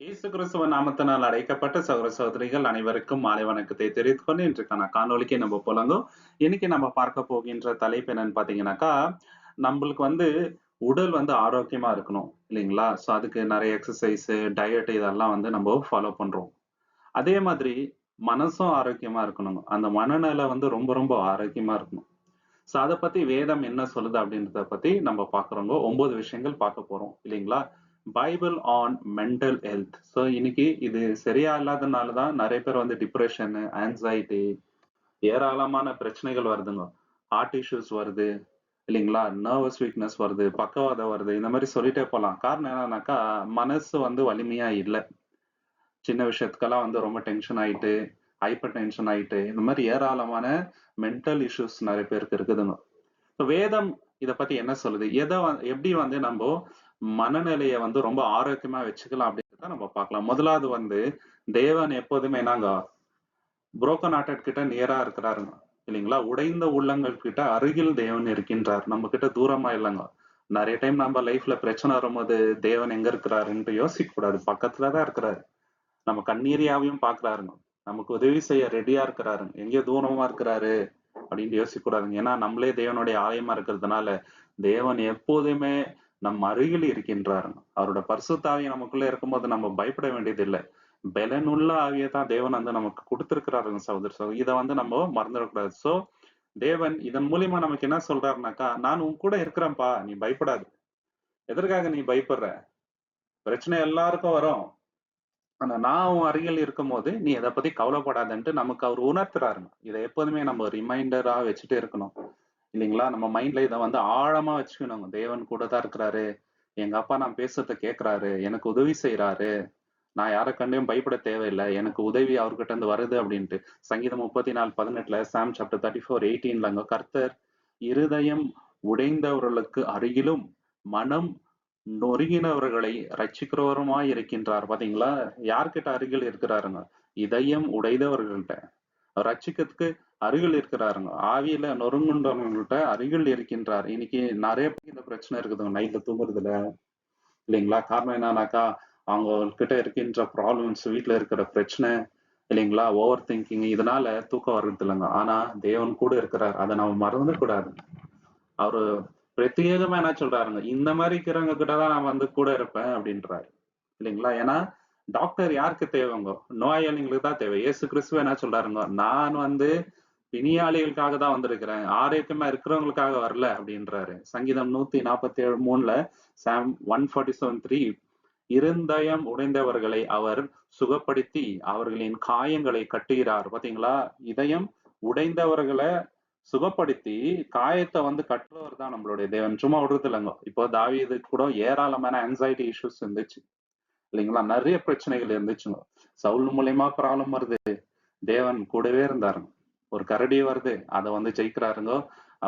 இயேசு கிறிஸ்துவ நாமத்தினால் அழைக்கப்பட்ட சகோதர சகோதரிகள் அனைவருக்கும் மாலை வணக்கத்தை தெரிவித்துக் கொண்டு இன்றைக்கான காணொளிக்கு நம்ம போலாங்க. இன்னைக்கு நம்ம பார்க்க போகின்ற தலைப்பு என்னன்னு பாத்தீங்கன்னாக்கா, நம்மளுக்கு உடல் ஆரோக்கியமா இருக்கணும் இல்லைங்களா? ஸோ அதுக்கு நிறைய எக்ஸர்சைஸ், டயட் இதெல்லாம் நம்ம ஃபாலோ பண்றோம். அதே மாதிரி மனசும் ஆரோக்கியமா இருக்கணுங்க. அந்த மனநிலை ரொம்ப ரொம்ப ஆரோக்கியமா இருக்கணும். ஸோ அத பத்தி வேதம் என்ன சொல்லுது அப்படின்றத பத்தி நம்ம பார்க்குறோங்க. 9 விஷயங்கள் பார்க்க போறோம் இல்லைங்களா? Bible on mental health. So இன்னைக்கு இது சரியா இல்லாதனால தான் நெறைய பேர் டிப்ரஷன், ஆங்ஸைட்டி ஏராளமான பிரச்சனைகள் வருதுங்க. ஹார்ட் இஷ்யூஸ் வருது இல்லைங்களா? நர்வஸ் வீக்னஸ் வருது, பக்கவாதம் வருது. இந்த மாரி சொல்லிட்டே போலாம். காரணம் என்னன்னாக்கா, மனசு வலிமையா இல்ல. சின்ன விஷயத்துக்கெல்லாம் ரொம்ப டென்ஷன் ஆயிட்டு, ஹைப்பர் டென்ஷன் ஆயிட்டு, இந்த மாரி ஏராளமான மென்டல் இஷ்யூஸ் நெறைய பேருக்கு இருக்குதுங்க. இப்ப வேதம் இத பத்தி என்ன சொல்லுது? எப்படி நம்போ மனநிலைய ரொம்ப ஆரோக்கியமா வச்சுக்கலாம் அப்படின்றத நம்ம பார்க்கலாம். முதலாவது தேவன் எப்போதுமே புரோக்கன் ஹார்ட்டட் கிட்ட நியரா இருக்கிறாருங்க. இல்லைங்களா? உடைந்த உள்ளங்கள் கிட்ட அருகில் தேவன் இருக்கின்றார். நம்ம கிட்ட தூரமா இல்லங்க. நெறைய டைம் நம்ம லைஃப்ல பிரச்சனை வரும்போது தேவன் எங்க இருக்கிறாருன்ட்டு யோசிக்க கூடாது. பக்கத்துல தான் இருக்கிறாரு. நம்ம கண்ணீரியாவையும் பார்க்கிறாருங்க. நமக்கு உதவி செய்ய ரெடியா இருக்கிறாருங்க. எங்கேயோ தூரமா இருக்கிறாரு அப்படின்னு யோசிக்க கூடாதுங்க. ஏன்னா நம்மளே தேவனுடைய ஆலயமா இருக்கிறதுனால தேவன் எப்போதுமே நம் அருகில் இருக்கின்றாருங்க. அவரோட பரிசுத்த ஆவி நமக்குள்ள இருக்கும்போது நம்ம பயப்பட வேண்டியது இல்லை. பலனுள்ள ஆவியை தான் தேவன் நமக்கு கொடுத்திருக்கிறாருங்க சகோதர சகோதரி. இதை நம்ம மறந்துடக்கூடாது. சோ தேவன் இதன் மூலியமா நமக்கு என்ன சொல்றாருனாக்கா, நான் உன் கூட இருக்கிறேன்ப்பா, நீ பயப்படாது. எதற்காக நீ பயப்படுற? பிரச்சனை எல்லாருக்கும் வரும். ஆனா நான் உன் அருகில் இருக்கும்போது நீ எதை பத்தி கவலைப்படாதன்ட்டு நமக்கு அவர் உணர்த்துறாருங்க. இதை எப்போதுமே நம்ம ரிமைண்டரா வச்சுட்டே இருக்கணும். இல்லைங்களா? நம்ம மைண்ட்ல இதை ஆழமா வச்சுக்கணுங்க. தேவன் கூட தான் இருக்கிறாரு. எங்க அப்பா நான் பேசுறத கேட்கிறாரு. எனக்கு உதவி செய்யறாரு. நான் யாரை கண்டும் பயப்பட தேவையில்லை. எனக்கு உதவி அவர்கிட்ட இருந்து வருது அப்படின்ட்டு. சங்கீதம் 34:18 சாம் சாப்டர் 34:18 கர்த்தர் இருதயம் உடைந்தவர்களுக்கு அருகிலும் மனம் நொறுங்கினவர்களை ரட்சிக்கிறவருமாய் இருக்கின்றார். பாத்தீங்களா? யார்கிட்ட அருகில் இருக்கிறாருங்க? இதயம் உடைந்தவர்கள்ட்ட ரட்சிக்கிறதுக்கு அருகில் இருக்கிறாருங்க. ஆவியில நொறுங்குண்டவங்கள்ட்ட அருகில் இருக்கின்றார். இன்னைக்கு நிறைய பேருக்கு இந்த பிரச்சனை இருக்குதுங்க. நைட்ல தூங்குறதுல இல்லைங்களா? காரணம் என்னன்னாக்கா, அவங்க கிட்ட இருக்கின்ற ப்ராப்ளம்ஸ், வீட்ல இருக்கிற பிரச்சனை இல்லைங்களா? ஓவர் திங்கிங் இதனால தூக்கம் வர்றது இல்லைங்க. ஆனா தேவன் கூட இருக்கிறார். அதை நம்ம மறந்துடக் கூடாது. அவரு பிரத்யேகமா என்ன சொல்றாருங்க, இந்த மாதிரி இருக்கிறவங்க கிட்ட தான் நான் கூட இருப்பேன் அப்படின்றாரு. இல்லைங்களா? ஏன்னா டாக்டர் யாருக்கு தேவைங்க? நோயாளிங்களுக்கு தான் தேவை. இயேசு கிறிஸ்துவ என்ன சொல்றாருங்க, நான் பிணியாளிகளுக்காக தான் வந்திருக்கிறேன், ஆரோக்கியமா இருக்கிறவங்களுக்காக வரல அப்படின்றாரு. சங்கீதம் 147:3 சாம் 147:3 இருதயம் உடைந்தவர்களை அவர் சுகப்படுத்தி அவர்களின் காயங்களை கட்டுகிறார். பாத்தீங்களா? இதயம் உடைந்தவர்களை சுகப்படுத்தி காயத்தை கட்டுறவர் தான் நம்மளுடைய தேவன். சும்மா விடுறது இல்லைங்க. இப்போ தாவீதுக்கு கூட ஏராளமான ஆங்ஸைட்டி இஷ்யூஸ் இருந்துச்சு இல்லைங்களா? நிறைய பிரச்சனைகள் இருந்துச்சுங்க. சவுல் மூலியமா ப்ராப்ளம் வருது. தேவன் கூடவே இருந்தாருங்க. ஒரு கரடி வருது, அதை ஜெயிக்கிறாருங்க.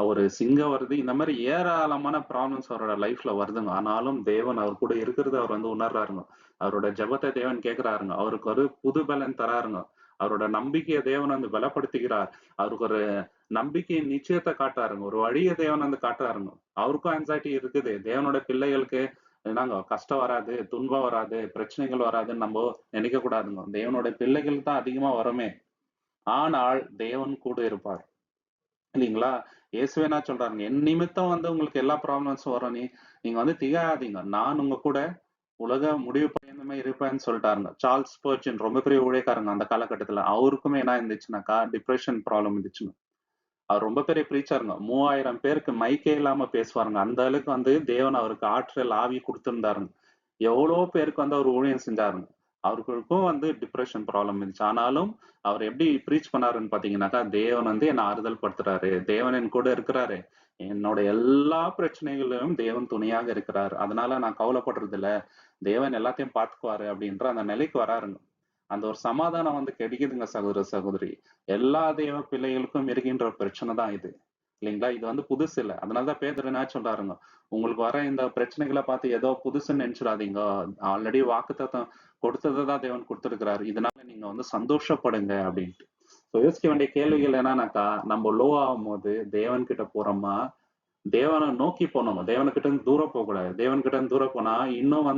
ஒரு சிங்கம் வருது. இந்த மாதிரி ஏராளமான ப்ராப்ளம்ஸ் அவரோட லைஃப்ல வருதுங்க. ஆனாலும் தேவன் அவர் கூட இருக்கிறத அவர் உணர்றாருங்க. அவரோட ஜெபத்தை தேவன் கேட்கிறாருங்க. அவருக்கு ஒரு புது பலன் தராருங்க. அவரோட நம்பிக்கையை தேவன் பலப்படுத்துகிறார். அவருக்கு ஒரு நம்பிக்கையின் நிச்சயத்தை காட்டுறாருங்க. ஒரு வழியை தேவன் காட்டுறாருங்க. அவருக்கும் ஆங்ஸைட்டி இருக்குது. தேவனோட பிள்ளைகளுக்கு என்னங்க கஷ்டம் வராது, துன்பம் வராது, பிரச்சனைகள் வராதுன்னு நம்ம நினைக்க கூடாதுங்க. தேவனோட பிள்ளைகள் தான் அதிகமா வருமே. ஆனால் தேவன் கூட இருப்பார். இல்லைங்களா? இயேசுவே என்ன சொல்றாருங்க, என் நிமித்தம் உங்களுக்கு எல்லா ப்ராப்ளம்ஸும் வரும். நீங்க திகையாதீங்க. நான் உங்க கூட உலக முடிவு பரியந்தமே இருப்பேன்னு சொல்லிட்டாருங்க. சார்ல்ஸ் ஸ்பர்ஜன் ரொம்ப பெரிய ஊழியக்காரங்க அந்த காலகட்டத்துல. அவருக்குமே என்ன இருந்துச்சுன்னாக்கா, டிப்ரெஷன் ப்ராப்ளம் இருந்துச்சுங்க. அவர் ரொம்ப பெரிய பிரீச்சருங்க. 3000 பேருக்கு மைக்கே இல்லாம பேசுவாருங்க. அந்த அளவுக்கு தேவன் அவருக்கு ஆற்றல், ஆவி குடுத்திருந்தாருங்க. எவ்வளோ பேருக்கு அவர் ஊழியம் செஞ்சாருங்க. அவர்களுக்கும் டிப்ரெஷன் ப்ராப்ளம் இருந்துச்சு. ஆனாலும் அவர் எப்படி பிரீச் பண்ணாருன்னு பாத்தீங்கன்னாக்கா, தேவன் என்ன ஆறுதல் படுத்துறாரு. தேவன் என் கூட இருக்கிறாரு. என்னோட எல்லா பிரச்சனைகளிலும் தேவன் துணையாக இருக்கிறார். அதனால நான் கவலைப்படுறது இல்ல. தேவன் எல்லாத்தையும் பார்த்துக்குவாரு அப்படின்ற அந்த நிலைக்கு வராருங்க. அந்த ஒரு சமாதானம் கிடைக்குதுங்க சகோதர சகோதரி. எல்லா தெய்வ பிள்ளைகளுக்கும் இருக்கின்ற ஒரு பிரச்சனை தான் இது. இல்லைங்களா? இது புதுசு இல்ல. அதனாலதான் பேதுரு என்ன சொல்றாருங்க, உங்களுக்கு வர இந்த பிரச்சனைகளை பார்த்து ஏதோ புதுசுன்னு நினைச்சிடாதீங்க. ஆல்ரெடி வாக்குத்தத்தம் கொடுத்ததை தான் தேவன் கொடுத்திருக்கிறாரு. இதனால நீங்க சந்தோஷப்படுங்க அப்படின்ட்டு. யோசிக்க வேண்டிய கேள்விகள் என்னன்னாக்கா, நம்ம லோ ஆகும் போது தேவன் கிட்ட போறோமா, தேவனை நோக்கி போனோம். தேவனுக்கிட்ட இருந்து தூரம் போக கூடாது. தேவன் கிட்ட இருந்து தூரம் போனா இன்னும்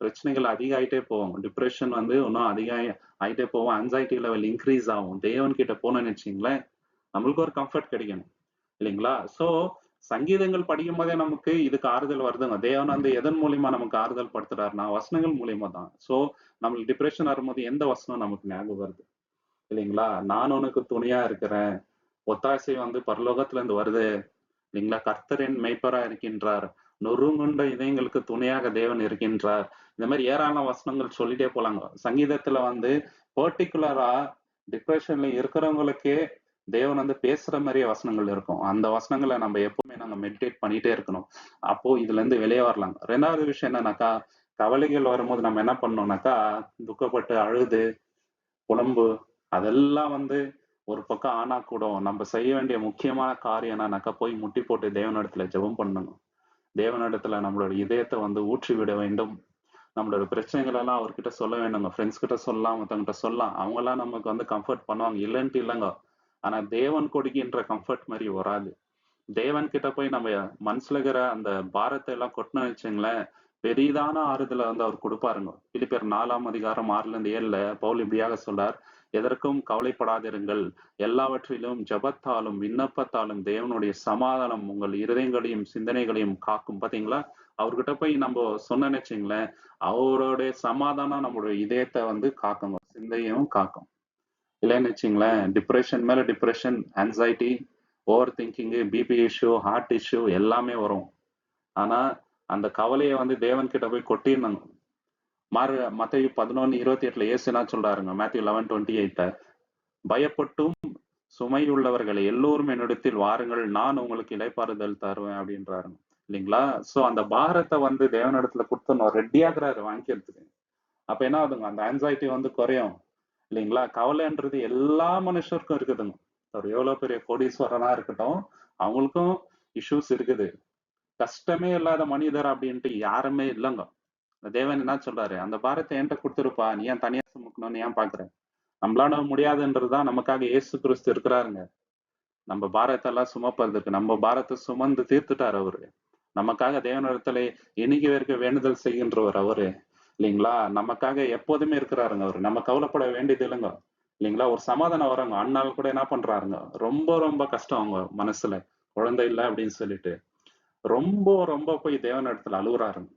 பிரச்சனைகள் அதிகமாயிட்டே போகும். டிப்ரஷன் வந்து இன்னும் ஆயிட்டே போகும். ஆங்ஸைட்டி லெவல் இன்க்ரீஸ் ஆகும். தேவன் கிட்ட போனோம்னு வச்சுக்கங்களேன், நம்மளுக்கு ஒரு கம்ஃபர்ட் கிடைக்கணும். இல்லைங்களா? ஸோ சங்கீதங்கள் படிக்கும்போதே நமக்கு இதுக்கு ஆறுதல் வருதுங்க. தேவன் வந்து எதன் மூலியமா நமக்கு ஆறுதல் படுத்துறாருன்னா, வசனங்கள் மூலியமா தான். ஸோ நம்மளுக்கு டிப்ரஷன் வரும்போது எந்த வசனம் நமக்கு ஞாபகம் வருது? இல்லைங்களா? நான் உனக்கு துணையா இருக்கிறேன். ஒத்தாசை வந்து பரலோகத்துல இருந்து வருது. இல்லைங்களா? கர்த்தர் என் மேய்ப்பரா இருக்கின்றார். நொறுங்குண்ட இதயங்களுக்கு துணையாக தேவன் இருக்கின்றார். இந்த மாதிரி ஏராளமான வசனங்கள் சொல்லிட்டே போலாங்க. சங்கீதத்துல வந்து பர்ட்டிகுலரா டிப்ரெஷன்ல இருக்கிறவங்களுக்கே தேவன் வந்து பேசுற மாதிரியே வசனங்கள் இருக்கும். அந்த வசனங்களை நம்ம எப்பவுமே நாங்க மெடிடேட் பண்ணிட்டே இருக்கணும். அப்போ இதுல இருந்து வெளியே வரலாம். ரெண்டாவது விஷயம் என்னன்னாக்கா, கவலைகள் வரும்போது நம்ம என்ன பண்ணோம்னாக்கா, துக்கப்பட்டு அழுது புலம்பு அதெல்லாம் வந்து ஒரு பக்கம் ஆனா கூட நம்ம செய்ய வேண்டிய முக்கியமான காரியம் என்னன்னாக்கா, போய் முட்டி போட்டு தேவனிடத்துல ஜெபம் பண்ணணும். தேவனிடத்துல நம்மளோட இதயத்தை வந்து ஊற்றி விட வேண்டும். நம்மளோட பிரச்சனைகள் எல்லாம் அவர்கிட்ட சொல்ல வேண்டுங்க. ஃப்ரெண்ட்ஸ் கிட்ட சொல்லலாம், மத்தவங்கிட்ட சொல்லலாம். அவங்க எல்லாம் நமக்கு வந்து கம்ஃபர்ட் பண்ணுவாங்க, இல்லைன்ட்டு இல்லைங்க. ஆனா தேவன் கொடுக்கின்ற கம்ஃபர்ட் மாதிரி வராது. தேவன் கிட்ட போய் நம்ம மனசுல இருக்கிற அந்த பாரத்தை எல்லாம் கொட்டினு வச்சுங்களேன், பெரிதான ஆறுதலை வந்து அவர் கொடுப்பாருங்க. பிலிப்பியர் 4ஆம் அதிகாரம் 6-7 பவுல் இப்படியாக சொல்றார், எதற்கும் கவலைப்படாதிருங்கள், எல்லாவற்றிலும் ஜெபத்தாலும் விண்ணப்பத்தாலும் தேவனுடைய சமாதானம் உங்கள் இருதயங்களையும் சிந்தனைகளையும் காக்கும். பாத்தீங்களா? அவர்கிட்ட போய் நம்ம சொன்னேன்னு வச்சுங்களேன், அவருடைய சமாதானம் நம்மளுடைய இதயத்தை வந்து காக்குங்க, சிந்தையும் காக்கும். இல்லைன்னு வச்சுங்களேன், டிப்ரெஷன் மேல depression, anxiety, over thinking, BP issue, heart issue எல்லாமே வரும். ஆனா அந்த கவலையை வந்து தேவன் கிட்ட போய் கொட்டிடணும். மத்தேயு 11:28 இயேசு என்ன சொல்றாருங்க? மேத்யூ 11:28 பயப்பட்டும் சுமை உள்ளவர்களை எல்லோரும் என்னிடத்தில் வாருங்கள், நான் உங்களுக்கு இளைப்பாறுதல் தருவேன் அப்படின்றாருங்க. இல்லைங்களா? சோ அந்த பாரத்தை வந்து தேவனிடத்துல கொடுத்துடணும், ரெடியாகிறாரு வாங்கிக்கிறதுக்கு. அப்ப என்ன ஆகுதுங்க? அந்த ஆங்ஸைட்டி வந்து குறையும். இல்லைங்களா? கவலைன்றது எல்லா மனுஷருக்கும் இருக்குதுங்க. அவர் எவ்வளவு பெரிய கோடீஸ்வரனா இருக்கட்டும், அவங்களுக்கும் இஷ்யூஸ் இருக்குது. கஷ்டமே இல்லாத மனிதர் அப்படின்ட்டு யாருமே இல்லைங்க. தேவன் என்ன சொல்றாரு? அந்த பாரத்தை என்கிட்ட கொடுத்துருப்பா, நீ ஏன் தனியா சுமக்கணும்னு ஏன் பாக்குற? நம்மளால முடியாதுன்றதுதான் நமக்காக இயேசு கிறிஸ்து இருக்கிறாருங்க. நம்ம பாரத்தை எல்லாம் சுமப்பதற்கு நம்ம பாரத்தை சுமந்து தீர்த்துட்டார் அவரு. நமக்காக தேவனிடத்துல என்னைக்கு வரைக்கும் வேண்டுதல் செய்கின்றவர் அவரு. இல்லைங்களா? நமக்காக எப்போதுமே இருக்கிறாருங்க அவரு. நம்ம கவலைப்பட வேண்டியது இல்லைங்க. இல்லைங்களா? ஒரு சமாதானம் வராங்க. அண்ணால் கூட என்ன பண்றாருங்க, ரொம்ப ரொம்ப கஷ்டம் அவங்க மனசுல, குழந்தை இல்லை அப்படின்னு சொல்லிட்டு ரொம்ப ரொம்ப போய் தேவன் இடத்துல அழுகுறாருங்க.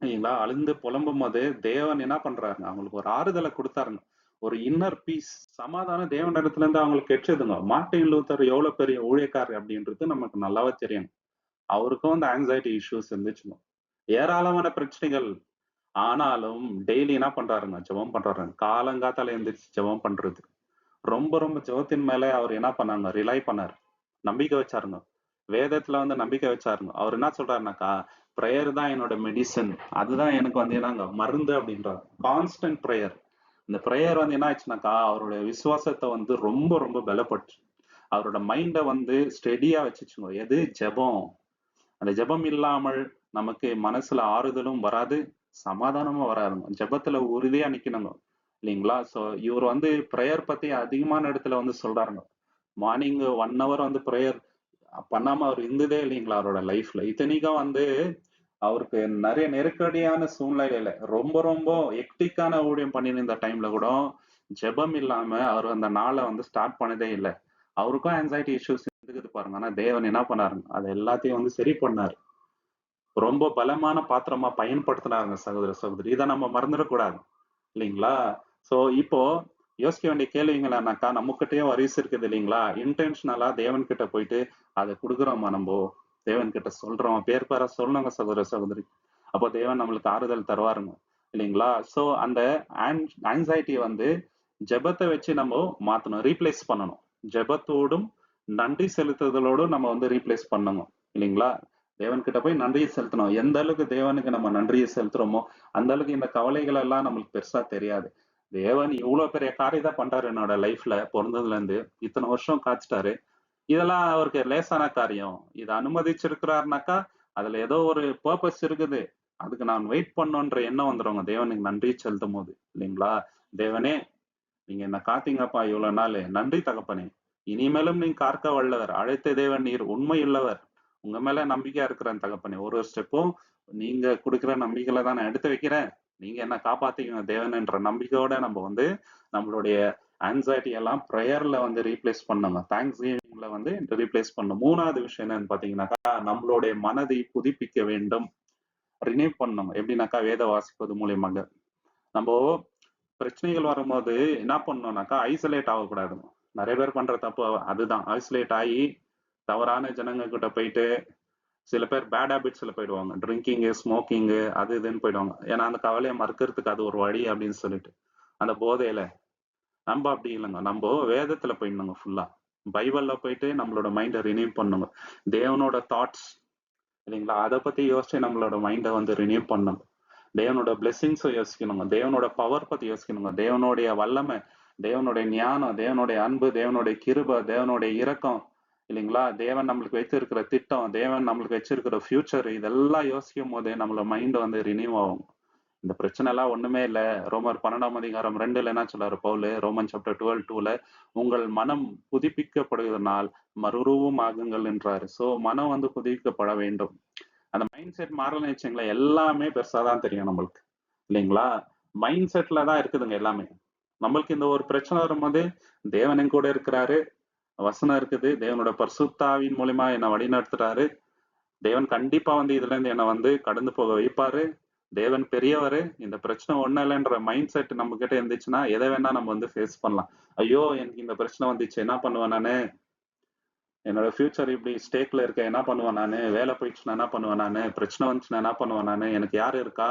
இல்லைங்களா? அழுந்து புலம்பும் போது தேவன் என்ன பண்றாருங்க, அவங்களுக்கு ஒரு ஆறுதலை கொடுத்தாருங்க. ஒரு இன்னர் பீஸ், சமாதானம் தேவன் இடத்துல இருந்து அவங்களுக்கு கிடைச்சதுங்க. மார்ட்டின் லூத்தர் எவ்வளவு பெரிய ஊழியக்காரர் அப்படின்றது நமக்கு நல்லாவே தெரியும். அவருக்கும் அந்த ஆங்ஸைட்டி இஷ்யூஸ் இருந்துச்சுங்க. ஏராளமான பிரச்சனைகள். ஆனாலும் டெய்லி என்ன பண்றாருங்க, ஜெபம் பண்றாருங்க. காலங்காத்தால எந்திரிச்சு ஜெபம் பண்றது. ரொம்ப ரொம்ப ஜெபத்தின் மேல அவர் என்ன பண்ணாங்க, ரிலை பண்ணாரு. நம்பிக்கை வச்சாருங்க. வேதத்துல வந்து நம்பிக்கை வச்சாருங்க. அவர் என்ன சொல்றாருனாக்கா, பிரேயர் தான் என்னோட மெடிசன். அதுதான் எனக்கு வந்து என்னங்க மருந்து அப்படின்றார். Constant prayer. இந்த பிரேயர் வந்து என்ன ஆச்சுனாக்கா, அவருடைய விசுவாசத்தை வந்து ரொம்ப ரொம்ப பலப்பட்டுச்சு. அவரோட மைண்ட வந்து ஸ்டெடியா வச்சுச்சுங்க. எது? ஜெபம். அந்த ஜெபம் இல்லாமல் நமக்கு மனசுல ஆறுதலும் வராது, சமாதானமும் வராதுங்க. ஜெபத்துல உறுதியா நிக்கணுங்க. இல்லைங்களா? சோ இவர் வந்து பிரேயர் பத்தி அதிகமான இடத்துல வந்து சொல்றாருங்க. மார்னிங் 1 ஹவர் வந்து பிரேயர் பண்ணாம அவர் இருந்ததே இல்லைங்களா அவரோட லைஃப்ல. இத்தனைக்கும் வந்து அவருக்கு நிறைய நெருக்கடியான சூழ்நிலையில ரொம்ப ரொம்ப ஹெக்டிக்கான ஊழியம் பண்ணியிருந்த டைம்ல கூட ஜெபம் இல்லாம அவர் அந்த நாளை வந்து ஸ்டார்ட் பண்ணதே இல்லை. அவருக்கும் ஆங்ஸைட்டி இஷ்யூஸ் இருக்குது பாருங்க. ஆனா தேவன் என்ன பண்ணாருங்க, அதை எல்லாத்தையும் வந்து சரி பண்ணாரு. ரொம்ப பலமான பாத்திரமா பயன்படுத்தினாருங்க சகோதர சகோதரி. இதை நம்ம மறந்துடக்கூடாது. இல்லைங்களா? சோ இப்போ யோசிக்க வேண்டிய கேள்விங்களானாக்கா, நம்மகிட்டயும் வரிசை இருக்குது இல்லைங்களா? இன்டென்ஷனலா தேவன் கிட்ட போயிட்டு அதை கொடுக்குறோமா நம்ம? தேவன் கிட்ட சொல்றோம், பேர் பேரா சொல்லணுங்க சகோதர சகோதரி. அப்போ தேவன் நம்மளுக்கு ஆறுதல் தருவாருங்க. இல்லைங்களா? சோ அந்த ஆங்ஸைட்டி வந்து ஜெபத்தை வச்சு நம்ம மாத்தணும், ரீப்ளேஸ் பண்ணணும். ஜெபத்தோடும் நன்றி செலுத்துதலோடும் நம்ம வந்து ரீப்ளேஸ் பண்ணணும். இல்லைங்களா? தேவன் கிட்ட போய் நன்றியை செலுத்தணும். எந்த அளவுக்கு தேவனுக்கு நம்ம நன்றியை செலுத்துறோமோ அந்த அளவுக்கு இந்த கவலைகள் எல்லாம் நம்மளுக்கு பெருசா தெரியாது. தேவன் இவ்வளவு பெரிய காரியத்தை பண்றாரு என்னோட லைஃப்ல, பிறந்ததுல இருந்து இத்தனை வருஷம் காத்துட்டாரு. இதெல்லாம் அவருக்கு லேசான காரியம். இதை அனுமதிச்சிருக்கிறாருனாக்கா அதுல ஏதோ ஒரு பர்பஸ் இருக்குது. அதுக்கு நான் வெயிட் பண்ணோன்ற எண்ணம் வந்துருவாங்க தேவனுக்கு நன்றி செலுத்தும் போது. இல்லைங்களா? தேவனே, நீங்க என்ன காத்தீங்கப்பா இவ்வளவு நாள், நன்றி தகப்பனே. இனிமேலும் நீங்க காக்க வல்லவர், அழைத்த தேவன் நீர் உண்மை உள்ளவர். உங்க மேல நம்பிக்கையா இருக்கிறேன் தகப்பனே. ஒரு ஒரு ஸ்டெப்பும் நீங்க குடுக்குற நம்பிக்கையில தான் நான் எடுத்து வைக்கிறேன். நீங்க என்ன காப்பாத்திக்கங்க தேவன்ன்ற நம்பிக்கையோட நம்ம வந்து நம்மளுடைய ஆங்ஸைட்டி எல்லாம் பிரேயர்ல வந்து ரீப்ளேஸ் பண்ணணும். தேங்க்ஸ் கிவிங்ல வந்து ரீப்ளேஸ் பண்ணணும். 3வது விஷயம் என்னன்னு பார்த்தீங்கன்னாக்கா, நம்மளுடைய மனதை புதுப்பிக்க வேண்டும். ரினியூ பண்ணணும். எப்படின்னாக்கா, வேத வாசிப்பது மூலியமாக. நம்போ பிரச்சனைகள் வரும்போது என்ன பண்ணணும்னாக்கா, ஐசோலேட் ஆகக்கூடாதுங்க. நெறைய பேர் பண்ற தப்பு அதுதான். ஐசோலேட் ஆயி, தவறான ஜனங்க கிட்ட போயிட்டு, சில பேர் பேட் ஹேபிட்ஸ்ல போயிடுவாங்க. ட்ரிங்கிங்கு, ஸ்மோக்கிங்கு அது இதுன்னு போயிடுவாங்க. ஏன்னா, அந்த கவலைய மறக்கறதுக்கு அது ஒரு வழி அப்படின்னு சொல்லிட்டு. அந்த போதையில. நம்ப அப்படி இல்லங்க. நம்போ வேதத்துல போயிடணுங்க ஃபுல்லா. பைபிள்ல போயிட்டு நம்மளோட மைண்ட ரினியூ பண்ணணுங்க. தேவனோட தாட்ஸ் இல்லைங்களா? அத பத்தி யோசிச்சு நம்மளோட மைண்ட வந்து ரினியூ பண்ணணும். தேவனோட பிளெஸிங்ஸ யோசிக்கணுங்க. தேவனோட பவர் பத்தி யோசிக்கணுங்க. தேவனுடைய வல்லமை, தேவனுடைய ஞானம், தேவனுடைய அன்பு, தேவனுடைய கிருபை, தேவனுடைய இரக்கம் இல்லைங்களா? தேவன் நம்மளுக்கு வைத்திருக்கிற திட்டம், தேவன் நம்மளுக்கு வச்சிருக்கிற ஃபியூச்சர் இதெல்லாம் யோசிக்கும் போதே நம்மள மைண்ட் வந்து ரினியூ ஆகும். இந்த பிரச்சனை எல்லாம் ஒண்ணுமே இல்ல. ரோமர் 12ஆம் அதிகாரம் 2ல என்ன சொல்றாரு பவுலு? ரோமன் சாப்டர் 12:2ல உங்கள் மனம் புதுப்பிக்கப்படுவதனால் மறுரூபம் ஆகுங்கள் என்றாரு. சோ மனம் வந்து புதுப்பிக்கப்பட வேண்டும். அந்த மைண்ட் செட் மாறலன்னு வச்சுங்களேன், எல்லாமே பெருசா தான் தெரியும் நம்மளுக்கு. இல்லைங்களா? மைண்ட் செட்ல தான் இருக்குதுங்க எல்லாமே. நம்மளுக்கு இந்த ஒரு பிரச்சனை வரும்போது, தேவன் என் கூட இருக்கிறாரு. வசனம் இருக்குது. தேவனோட பரிசுத்தாவின் மூலியமா என்ன வழிநடத்துறாரு. தேவன் கண்டிப்பா வந்து இதுல இருந்து என்ன வந்து கடந்து போக வைப்பாரு. தேவன் பெரியவரு. இந்த பிரச்சனை ஒண்ணும் இல்லைன்ற மைண்ட் செட் நம்ம கிட்ட இருந்துச்சுன்னா, எதை வேணா நம்ம வந்து ஃபேஸ் பண்ணலாம். ஐயோ! எனக்கு இந்த பிரச்சனை வந்துச்சு. என்ன பண்ணுவேன் நானு? என்னோட ஃபியூச்சர் இப்படி ஸ்டேக்ல இருக்க என்ன பண்ணுவேன் நானு? வேலை போயிடுச்சுன்னா என்ன பண்ணுவேன் நானு? பிரச்சனை வந்துச்சுன்னா என்ன பண்ணுவேன் நானு? எனக்கு யாரு இருக்கா?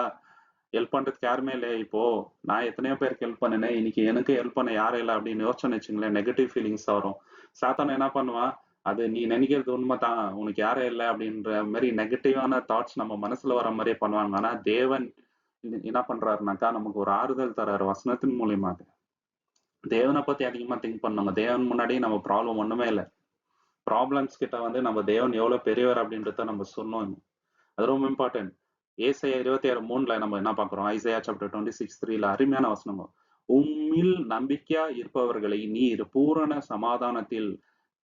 ஹெல்ப் பண்றதுக்கு யாருமே இல்லையே இப்போ. நான் எத்தனையோ பேருக்கு ஹெல்ப் பண்ணினேன். இன்னைக்கு எனக்கு ஹெல்ப் பண்ண யாரும் இல்ல அப்படின்னு யோசிச்சோன்னு வச்சுங்களேன், நெகட்டிவ் ஃபீலிங்ஸ் வரும். சாத்தான் என்ன பண்ணுவான்? அது நீ நினைக்கிறது உண்மைதான். உனக்கு யாரும் இல்ல அப்படின்ற மாரி நெகட்டிவான தாட்ஸ் நம்ம மனசுல வர மாரியே பண்ணுவாங்க. ஆனா தேவன் என்ன பண்றாருனாக்கா, நமக்கு ஒரு ஆறுதல் தர்றாரு வசனத்தின் மூலியமாக. தேவனை பத்தி அதிகமா திங்க் பண்ணுங்க. தேவன் முன்னாடி நம்ம ப்ராப்ளம் ஒண்ணுமே இல்ல. ப்ராப்ளம்ஸ் கிட்ட வந்து நம்ம தேவன் எவ்வளவு பெரியவர் அப்படின்றத நம்ம சொன்னோம். அது ரொம்ப இம்பார்ட்டன்ட். ஏசாயா 26:3ல நம்ம என்ன பார்க்கிறோம்? ஐசையா சாப்டர் 26:3ல அருமையான வசனங்க. உம்மில் நம்பிக்கையா இருப்பவர்களை நீர் பூரண சமாதானத்தில்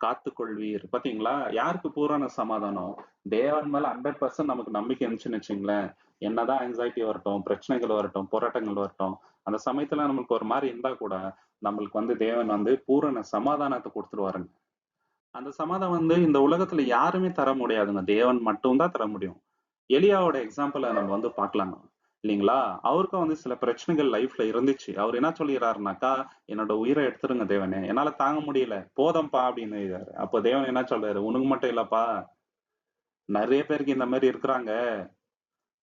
காத்துக்கொள்வீர். பாத்தீங்களா? யாருக்கு பூரண சமாதானம்? தேவன் மேல 100% நமக்கு நம்பிக்கை இருந்துச்சுன்னு வச்சுங்களேன், என்னதான் ஆங்ஸைட்டி வரட்டும், பிரச்சனைகள் வரட்டும், போராட்டங்கள் வரட்டும், அந்த சமயத்துல நம்மளுக்கு ஒரு மாரி இருந்தா கூட, நம்மளுக்கு வந்து தேவன் வந்து பூரண சமாதானத்த குடுத்துருவாருங்க. அந்த சமாதானம் வந்து இந்த உலகத்துல யாருமே தர முடியாதுங்க. தேவன் மட்டும் தான் தர முடியும். எலியாவோட எக்ஸாம்பிள நம்ம வந்து பார்க்கலாங்க. இல்லீங்களா? அவருக்கும் வந்து சில பிரச்சனைகள் லைஃப்ல இருந்துச்சு. அவரு என்ன சொல்லிறாருனாக்கா, "என்னோட உயிர எடுத்துருங்க தேவனே. என்னால தாங்க முடியல. போதும்பா" அப்படின்னுறாரு. அப்போ தேவன் என்ன சொல்றாரு? "உனக்கு மட்டும் இல்லப்பா. நெறைய பேருக்கு இந்த மாரி இருக்கிறாங்க.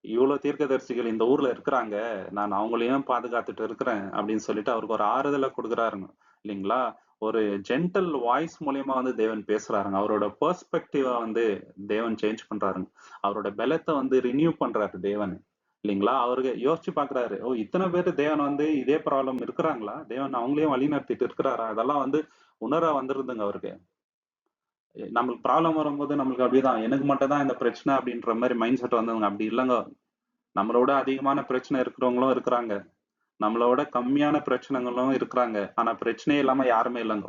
இவ்ளோ தீர்க்கதரிசிகள் இந்த ஊர்ல இருக்கிறாங்க. நான் அவங்களையும் பாதுகாத்துட்டு இருக்கிறேன்" அப்படின்னு சொல்லிட்டு அவருக்கு ஒரு ஆறுதல குடுக்குறாருங்க. இல்லீங்களா? ஒரு ஜென்டில் வாய்ஸ் மூலியமா வந்து தேவன் பேசுறாருங்க. அவரோட பெர்ஸ்பெக்டிவ வந்து தேவன் சேஞ்ச் பண்றாருங்க. அவரோட பலத்த வந்து ரினியூ பண்றாரு தேவன். இல்லீங்களா? அவருக்கு யோசிச்சு பார்க்குறாரு. ஓ! இத்தன பேரு தேவன் வந்து இதே ப்ராப்ளம் இருக்கிறாங்களா? தேவன் அவங்களையும் வழிநடத்திட்டு இருக்கிறாரா? அதெல்லாம் வந்து உணர வந்துருதுங்க அவருக்கு. நம்மளுக்கு ப்ராப்ளம் வரும்போது நம்மளுக்கு அப்படிதான். எனக்கு மட்டும் தான் இந்த பிரச்சனை அப்படின்ற மாரி மைண்ட் செட் வந்ததுங்க. அப்படி இல்லங்க. நம்மளோட அதிகமான பிரச்சனை இருக்கிறவங்களும் இருக்கிறாங்க. நம்மளோட கம்மியான பிரச்சனைகளும் இருக்கிறாங்க. ஆனா பிரச்சனையே இல்லாம யாருமே இல்லங்க.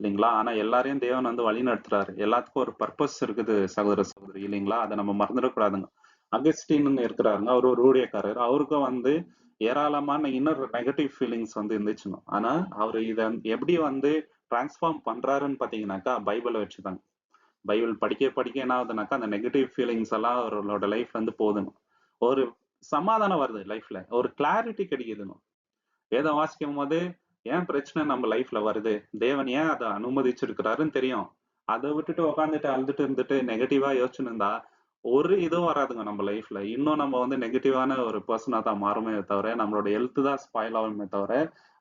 இல்லைங்களா? ஆனா எல்லாரையும் தேவன் வந்து வழி நடத்துறாரு. எல்லாத்துக்கும் ஒரு பர்ப்பஸ் இருக்குது சகோதர, சகோதரி இல்லைங்களா? அத நம்ம மறந்துடக்கூடாதுங்க. அகஸ்டின்னு இருக்கிறாருங்க. அவரு ஒரு ஊழியக்காரர். அவருக்கும் வந்து ஏராளமான இன்னர் நெகட்டிவ் ஃபீலிங்ஸ் வந்து இருந்துச்சுங்க. ஆனா அவரு இத எப்படி வந்து டிரான்ஸ்ஃபார்ம் பண்றாருன்னு பார்த்தீங்கன்னாக்கா, பைபிள வச்சுதாங்க. பைபிள் படிக்க படிக்க என்ன ஆகுதுனாக்கா, அந்த நெகட்டிவ் ஃபீலிங்ஸ் எல்லாம் அவரோட லைஃப்ல இருந்து போதுங்க. ஒரு சமாதானம் வருது லைஃப்ல. ஒரு கிளாரிட்டி கிடைக்குதுங்க. வேதம் வாசிக்கும்போது, ஏன் பிரச்சனை நம்ம லைஃப்ல வருது? தேவன் ஏன் அத அனுமதிச்சிருக்கிறாருன்னு தெரியும். அத விட்டுட்டு உட்கார்ந்துட்டு அழுதுட்டு இருந்துட்டு நெகட்டிவா யோசிச்சுன்னு இருந்தா, ஒரு இதுவும் வராதுங்க நம்ம லைஃப்ல. இன்னும் நம்ம வந்து நெகட்டிவான ஒரு பெர்சனா தான் மாறுமே தவிர, நம்மளோட ஹெல்த் தான் ஸ்பாயில் ஆகுமே தவிர,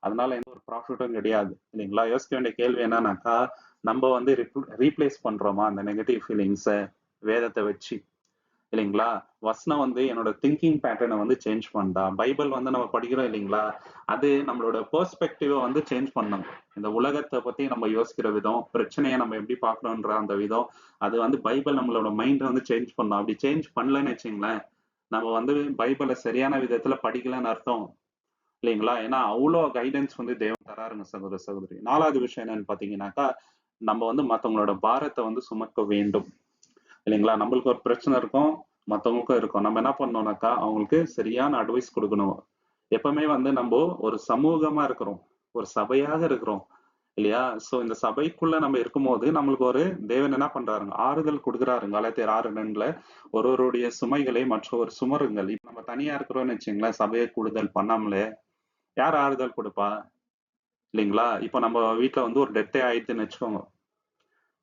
அதனால எந்த ஒரு ப்ராஃபிட்டும் கிடையாது. இல்லைங்களா? யோசிக்க வேண்டிய கேள்வி என்னன்னாக்கா, நம்ம வந்து ரீப்ளேஸ் பண்றோமா அந்த நெகட்டிவ் ஃபீலிங்ஸ வேதத்த வச்சு? இல்லைங்களா? வசனம் வந்து என்னோட திங்கிங் பேட்டர்ன வந்து சேஞ்ச் பண்ணுதா? பைபிள் வந்து நம்ம படிக்கிறோம் இல்லைங்களா? அது நம்மளோட பெர்ஸ்பெக்டிவ வந்து சேஞ்ச் பண்ணும். இந்த உலகத்த பத்தி நம்ம யோசிக்கிற விதம், பிரச்சனைய நம்ம எப்படி பார்க்கிறோம்ன்ற அந்த விதம், அது வந்து பைபிள் நம்மளோட மைண்ட வந்து சேஞ்ச் பண்ணும். அப்படி சேஞ்ச் பண்ணலன்னு வச்சுங்களேன், நம்ம வந்து பைபிள சரியான விதத்துல படிக்கலன்னு அர்த்தம். இல்லைங்களா? ஏன்னா அவ்ளோ கைடன்ஸ் வந்து தேவன் தராருங்க சகோதர, சகோதரி. 4வது விஷயம் என்னன்னு பார்த்தீங்கன்னாக்கா, நம்ம வந்து மத்தவங்களோட பாரத்த வந்து சுமக்க வேண்டும். இல்லைங்களா? நம்மளுக்கு ஒரு பிரச்சனை இருக்கும், மத்தவங்களுக்கும் இருக்கும். நம்ம என்ன பண்ணணும்னாக்கா, அவங்களுக்கு சரியான அட்வைஸ் குடுக்கணும். எப்பவுமே வந்து நம்போ ஒரு சமூகமா இருக்கிறோம். ஒரு சபையாக இருக்கிறோம். இல்லையா? சோ இந்த சபைக்குள்ள நம்ம இருக்கும்போது, நம்மளுக்கு ஒரு தேவன் என்ன பண்றாருங்க, ஆறுதல் குடுக்குறாருங்க. கலாத்தியர் 6:2 ஒருவருடைய சுமைகளை மற்றவர் சுமருங்கள். இப்ப நம்ம தனியா இருக்கிறோம்னு வச்சுக்கங்களேன், சபைய கூடுதல் பண்ணாமலே, யார் ஆறுதல் குடுப்பா? இல்லைங்களா? இப்ப நம்ம வீட்ல வந்து ஒரு டெத்தே ஆயிடுச்சுன்னு வச்சுக்கோங்க.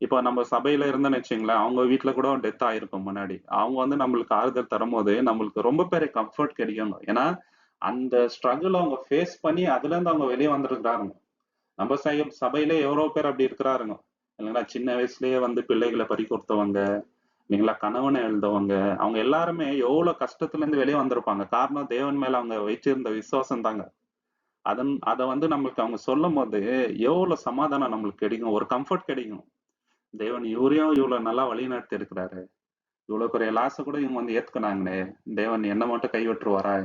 இப்போ நம்ம சபையில இருந்தோம்னு வச்சுக்கங்களேன், அவங்க வீட்ல கூட டெத் ஆயிருக்கும் முன்னாடி. அவங்க வந்து நம்மளுக்கு ஆறுதல் தரும்போது, நம்மளுக்கு ரொம்ப பெரிய கம்ஃபர்ட் கிடைக்குங்க. ஏன்னா, அந்த ஸ்ட்ரகிள் அவங்க ஃபேஸ் பண்ணி அதுலருந்து அவங்க வெளிய வந்திருக்கிறாங்க. நம்ம சபையிலே எவ்வளோ பேர் அப்படி இருக்கிறாருங்க. இல்லைங்களா? சின்ன வயசுலயே வந்து பிள்ளைகள பறி கொடுத்தவங்க, இல்லைங்களா? கணவன இழந்தவங்க, அவங்க எல்லாருமே எவ்வளோ கஷ்டத்துல இருந்து வெளிய வந்திருப்பாங்க. காரணம் தேவன் மேல அவங்க வச்சிருந்த விசுவாசம் தாங்க. அத வந்து நம்மளுக்கு அவங்க சொல்லும்போது, எவ்வளோ சமாதானம் நம்மளுக்கு கிடைக்கும். ஒரு கம்ஃபர்ட் கிடைக்கும். தேவன் இவரையும் இவ்வளவு நல்லா வழிநடத்தி இருக்கிறாரு. இவ்வளவு பெரிய லாஸ கூட இவங்க வந்து ஏத்துக்கினாங்களே. தேவன் என்ன மட்டும் கைவிட்டுருவாரா?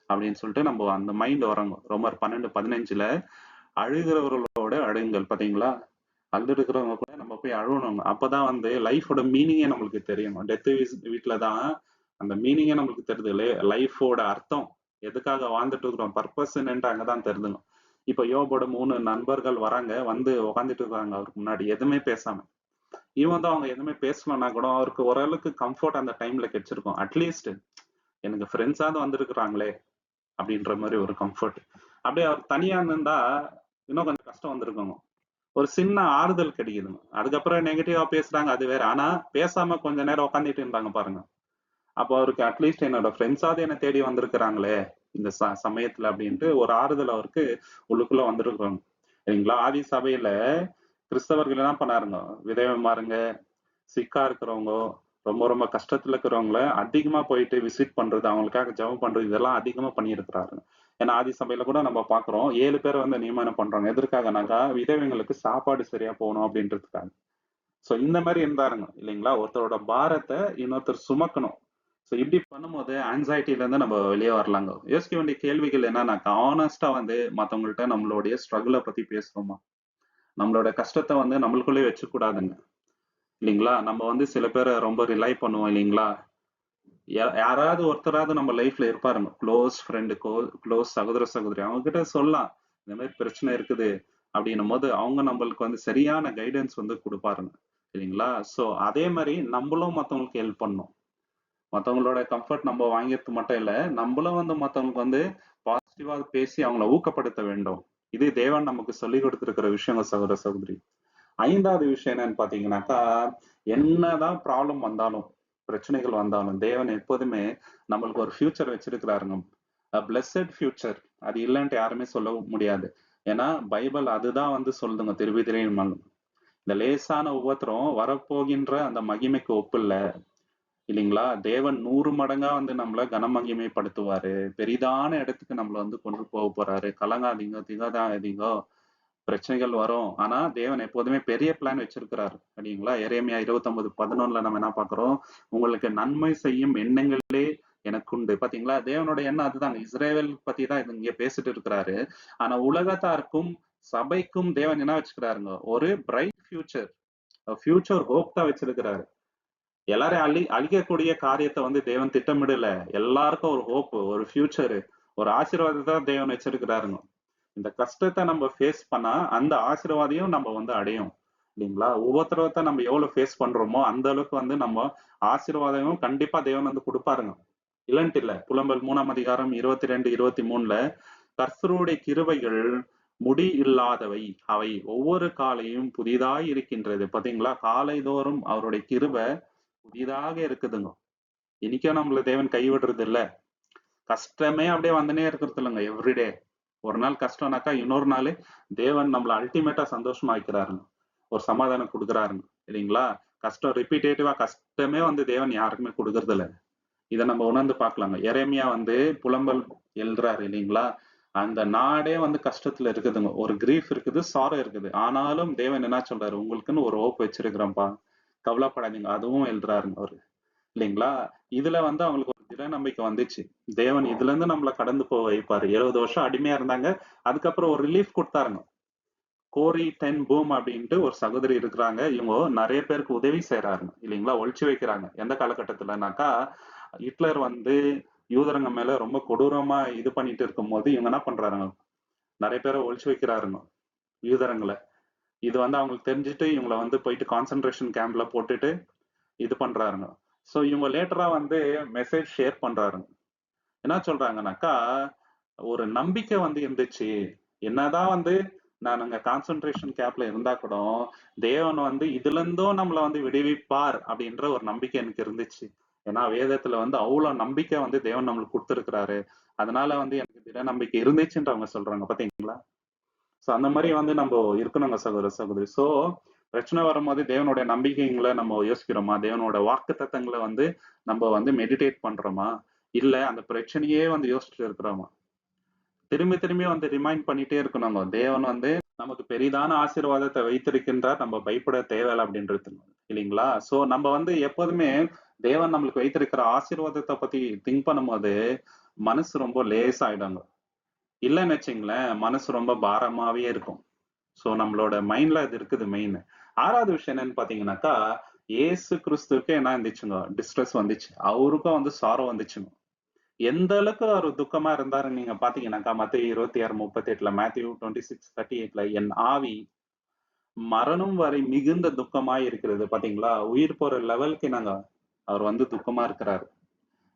அப்படின்னு சொல்லிட்டு நம்ம அந்த மைண்ட் வரங்க. ரோமர் 12:15 அழுகிறவர்களோட அழுங்கள் பாத்தீங்களா? அழுதுட்டு இருக்கிறவங்க கூட நம்ம போய் அழுவணும். அப்பதான் வந்து லைஃபோட மீனிங்கே நம்மளுக்கு தெரியும். டெத் வீட்ல தான் அந்த மீனிங்கே நம்மளுக்கு தெரியுது. லைஃபோட அர்த்தம் எதுக்காக வாழ்ந்துட்டு இருக்கிறோம், பர்பஸ் என்னன்ட்டு அங்கதான் தெரிஞ்சுங்க. இப்ப யோபோட 3 நண்பர்கள் வராங்க, வந்து உட்கார்ந்துட்டு இருக்காங்க அவருக்கு முன்னாடி எதுவுமே பேசாம. ஈவன் தான் அவங்க எதுவுமே பேசலன்னா கூட அவருக்கு ஓரளவுக்கு கம்ஃபர்ட் அந்த டைம்ல கிடைச்சிருக்கும். அட்லீஸ்ட் எனக்கு ஃப்ரெண்ட்ஸாவது வந்திருக்கிறாங்களே அப்படின்ற மாதிரி ஒரு கம்ஃபர்ட். அப்படியே அவர் தனியா இருந்தா இன்னும் கொஞ்சம் கஷ்டம் வந்திருக்குங்க. ஒரு சின்ன ஆறுதல் கிடைக்குதுங்க. அதுக்கப்புறம் நெகட்டிவா பேசுறாங்க அது வேற. ஆனா பேசாம கொஞ்ச நேரம் உட்காந்துட்டு இருந்தாங்க பாருங்க. அப்போ அவருக்கு அட்லீஸ்ட் என்னோட ஃப்ரெண்ட்ஸாவது என்ன தேடி வந்திருக்கிறாங்களே இந்த சமயத்துல அப்படின்ட்டு ஒரு ஆறுதல் அவருக்கு உள்ளுக்குள்ள வந்திருக்கிறாங்க. சரிங்களா? ஆதி சபையில கிறிஸ்தவர்கள் என்ன பண்ணாருங்க, விதவைமாருங்க, சிக்கா இருக்கிறவங்க, ரொம்ப ரொம்ப கஷ்டத்துல இருக்கிறவங்கள அதிகமா போயிட்டு விசிட் பண்றது, அவங்களுக்காக ஜெபம் பண்றது இதெல்லாம் அதிகமா பண்ணியிருக்கிறாரு. ஏன்னா ஆதி சபையில கூட நம்ம பாக்குறோம் 7 பேரை வந்து நியமனம் பண்றாங்க. எதற்காகனாக்கா விதவைங்களுக்கு சாப்பாடு சரியா போகணும் அப்படின்றதுக்காக. சோ இந்த மாதிரி இருந்தாருங்க இல்லைங்களா? ஒருத்தரோட பாரத்தை இன்னொருத்தர் சுமக்கணும். சோ இப்படி பண்ணும்போது ஆன்சைட்டில இருந்து நம்ம வெளியே வரலாங்க. யோசிக்க வேண்டிய கேள்விகள் என்னன்னாக்கா, ஆனஸ்டா வந்து மத்தவங்கள்ட்ட நம்மளுடைய ஸ்ட்ரகிளை பத்தி பேசுறோமா? நம்மளோட கஷ்டத்தை வந்து நம்மளுக்குள்ளே வச்சுக்க கூடாதுங்க. இல்லைங்களா? நம்ம வந்து சில பேரை ரொம்ப ரிலை பண்ணுவோம் இல்லைங்களா? யாராவது ஒருத்தராவது நம்ம லைஃப்ல இருப்பாருங்க. க்ளோஸ் ஃப்ரெண்டு, க்ளோஸ் சகோதர, சகோதரி. அவங்க கிட்ட சொல்லலாம். இந்த மாதிரி பிரச்சனை இருக்குது அப்படின்னும் போது, அவங்க நம்மளுக்கு வந்து சரியான கைடன்ஸ் வந்து குடுப்பாருங்க. இல்லைங்களா? சோ அதே மாதிரி நம்மளும் மத்தவங்களுக்கு ஹெல்ப் பண்ணணும். மத்தவங்களோட கம்ஃபர்ட் நம்ம வாங்கிறது மட்டும் இல்ல, நம்மளும் வந்து மத்தவங்களுக்கு வந்து பாசிட்டிவா பேசி அவங்கள ஊக்கப்படுத்த வேண்டும். இது தேவன் நமக்கு சொல்லிக் கொடுத்திருக்கிற விஷயங்க சகோதர, சகோதரி. 5வது விஷயம் என்னன்னு பாத்தீங்கன்னாக்கா, என்னதான் ப்ராப்ளம் வந்தாலும், பிரச்சனைகள் வந்தாலும், தேவன் எப்போதுமே நம்மளுக்கு ஒரு ஃபியூச்சர் வச்சிருக்கிறாருங்க. Blessed future. அது இல்லன்ட்டு யாருமே சொல்ல முடியாது. ஏன்னா பைபிள் அதுதான் வந்து சொல்லுதுங்க திருவிதிரையும் இந்த லேசான உபத்திரம் வரப்போகின்ற அந்த மகிமைக்கு ஒப்பில்ல. இல்லைங்களா? தேவன் 100 மடங்கா வந்து நம்மள கனமகிமைப்படுத்துவாரு. பெரிதான இடத்துக்கு நம்மள வந்து கொண்டு போறாரு. கலங்காதீங்க, திகழாதீங்க. பிரச்சனைகள் வரும். ஆனா தேவன் எப்போதுமே பெரிய பிளான் வச்சிருக்கிறாரு. சரிங்களா? எரேமியா 29:11 நம்ம என்ன பார்க்கிறோம்? உங்களுக்கு நன்மை செய்யும் எண்ணங்களே எனக்கு உண்டு. பாத்தீங்களா? தேவனோட எண்ணம் அதுதாங்க. இஸ்ரவேல் பத்தி தான் இது இங்க பேசிட்டு இருக்கிறாரு. ஆனா உலகத்தாருக்கும், சபைக்கும் தேவன் என்ன வச்சுக்கிறாருங்க? ஒரு பிரைட் ஃபியூச்சர், ஃபியூச்சர் ஹோப் தான் வச்சிருக்கிறாரு. எல்லாரையும் அழிக்கக்கூடிய காரியத்தை வந்து தேவன் திட்டமிடல. எல்லாருக்கும் ஒரு ஹோப், ஒரு ஃபியூச்சர், ஒரு ஆசீர்வாதத்தை தான் தேவன் வச்சிருக்கிறாருங்க. இந்த கஷ்டத்தை நம்ம ஃபேஸ் பண்ணா அந்த ஆசீர்வாதையும் நம்ம வந்து அடையும். இல்லைங்களா? உபத்திரவத்தை நம்ம எவ்வளவு ஃபேஸ் பண்றோமோ அந்த அளவுக்கு வந்து நம்ம ஆசீர்வாதமும் கண்டிப்பா தேவன் வந்து கொடுப்பாருங்க. இல்லன்ட்டு இல்ல. புலம்பல் 3ஆம் அதிகாரம் 22, 23 கர்த்தருடைய கிருபைகள் முடி இல்லாதவை. அவை ஒவ்வொரு காலையும் புதிதாய் இருக்கின்றது. பாத்தீங்களா? காலைதோறும் அவருடைய கிருபை புதிதாக இருக்குதுங்க. இன்னைக்கும் நம்மள தேவன் கைவிடுறது இல்ல. கஷ்டமே அப்படியே வந்துனே இருக்கிறது இல்லைங்க எவ்ரிடே. ஒரு நாள் கஷ்டம்னாக்கா இன்னொரு நாள் தேவன் நம்மள அல்டிமேட்டா சந்தோஷமா வைக்கிறாருங்க. ஒரு சமாதானம் கொடுக்குறாருங்க. இல்லைங்களா? கஷ்டம் ரிப்பீட்டேட்டிவா கஷ்டமே வந்து தேவன் யாருக்குமே கொடுக்கறது இல்ல. இதை நம்ம உணர்ந்து பார்க்கலாங்க. எரேமியா வந்து புலம்பல் எழுதுறாரு இல்லைங்களா? அந்த நாடே வந்து கஷ்டத்துல இருக்குதுங்க. ஒரு கிரீஃப் இருக்குது, சாரோ இருக்குது. ஆனாலும் தேவன் என்ன சொல்றாரு? உங்களுக்குன்னு ஒரு ஹோப் வச்சிருக்கிறேன்ப்பா, கவலைப்படாதீங்க. அதுவும் எழுதுறாருங்க அவரு. இல்லைங்களா? இதுல வந்து அவங்களுக்கு ஒரு திட நம்பிக்கை வந்துச்சு. தேவன் இதுல இருந்து நம்மள கடந்து போக வைப்பாரு. 70 வருஷம் அடிமையா இருந்தாங்க. அதுக்கப்புறம் ஒரு ரிலீஃப் கொடுத்தாருங்க. கோரி டென் பூம் அப்படின்ட்டு ஒரு சகோதரி இருக்கிறாங்க. இவங்க நிறைய பேருக்கு உதவி செய்றாங்க இல்லைங்களா? ஒழிச்சு வைக்கிறாங்க. எந்த காலகட்டத்துலனாக்கா, ஹிட்லர் வந்து யூதருங்க மேல ரொம்ப கொடூரமா இது பண்ணிட்டு இருக்கும்போது, இவங்க என்ன பண்றாருங்க, நிறைய பேர ஒழிச்சு வைக்கிறாருங்க, யூதருங்கள. இது வந்து அவங்களுக்கு தெரிஞ்சுட்டு, இவங்கள வந்து போயிட்டு கான்சன்ட்ரேஷன் கேம்ப்ல போட்டுட்டு இது பண்றாருங்க. ஸோ இவங்க லேட்டரா வந்து மெசேஜ் ஷேர் பண்றாருங்க. என்ன சொல்றாங்கன்னாக்கா, ஒரு நம்பிக்கை வந்து இருந்துச்சு. என்னதான் வந்து நானுங்க கான்சன்ட்ரேஷன் கேம்ப்ல இருந்தா கூட, தேவன் வந்து இதுலருந்தும் நம்மள வந்து விடுவிப்பார் அப்படின்ற ஒரு நம்பிக்கை எனக்கு இருந்துச்சு. ஏன்னா வேதத்துல வந்து அவ்வளவு நம்பிக்கை வந்து தேவன் நம்மளுக்கு குடுத்திருக்கிறாரு. அதனால வந்து எனக்கு திட நம்பிக்கை இருந்துச்சுன்னு அவங்க சொல்றாங்க. பாத்தீங்களா? சோ அந்த மாதிரி வந்து நம்ம இருக்கணுங்க சகோதர சகோதரி. சோ பிரச்சனை வரும்போது தேவனுடைய நம்பிக்கைங்களை நம்ம யோசிக்கிறோமா? தேவனோட வாக்கு தத்தங்களை வந்து நம்ம வந்து மெடிடேட் பண்றோமா? இல்ல அந்த பிரச்சனையே வந்து யோசிச்சுட்டு இருக்கிறோமா? திரும்பி திரும்பி வந்து ரிமைண்ட் பண்ணிட்டே இருக்கணுங்க. தேவன் வந்து நமக்கு பெரிதான ஆசீர்வாதத்தை வைத்திருக்கின்றார். நம்ம பயப்பட தேவையில்ல அப்படின்றது இல்லைங்களா? சோ நம்ம வந்து எப்போதுமே தேவன் நம்மளுக்கு வைத்திருக்கிற ஆசீர்வாதத்தை பத்தி திங்க் பண்ணும்போது மனசு ரொம்ப லேசாயிடுங்க. இல்லைன்னு வச்சுங்களேன், மனசு ரொம்ப பாரமாவே இருக்கும். சோ நம்மளோட மைண்ட்ல அது இருக்குது மெயின். 6வது விஷயம் என்னன்னு பாத்தீங்கன்னாக்கா, இயேசு கிறிஸ்துவுக்கு என்ன இருந்துச்சுங்க? டிஸ்ட்ரெஸ் வந்துச்சு. அவருக்கும் வந்து சாரோ வந்துச்சுங்க. எந்த அளவுக்கு அவரு துக்கமா இருந்தாருன்னு நீங்க பாத்தீங்கன்னாக்கா, மத்தேயு 26:38 மேத்யூ 26:38 என் ஆவி மரணம் வரை மிகுந்த துக்கமாய் இருக்கிறது. பாத்தீங்களா? உயிர் போற லெவலுக்கு நாங்க அவர் வந்து துக்கமா இருக்கிறாரு.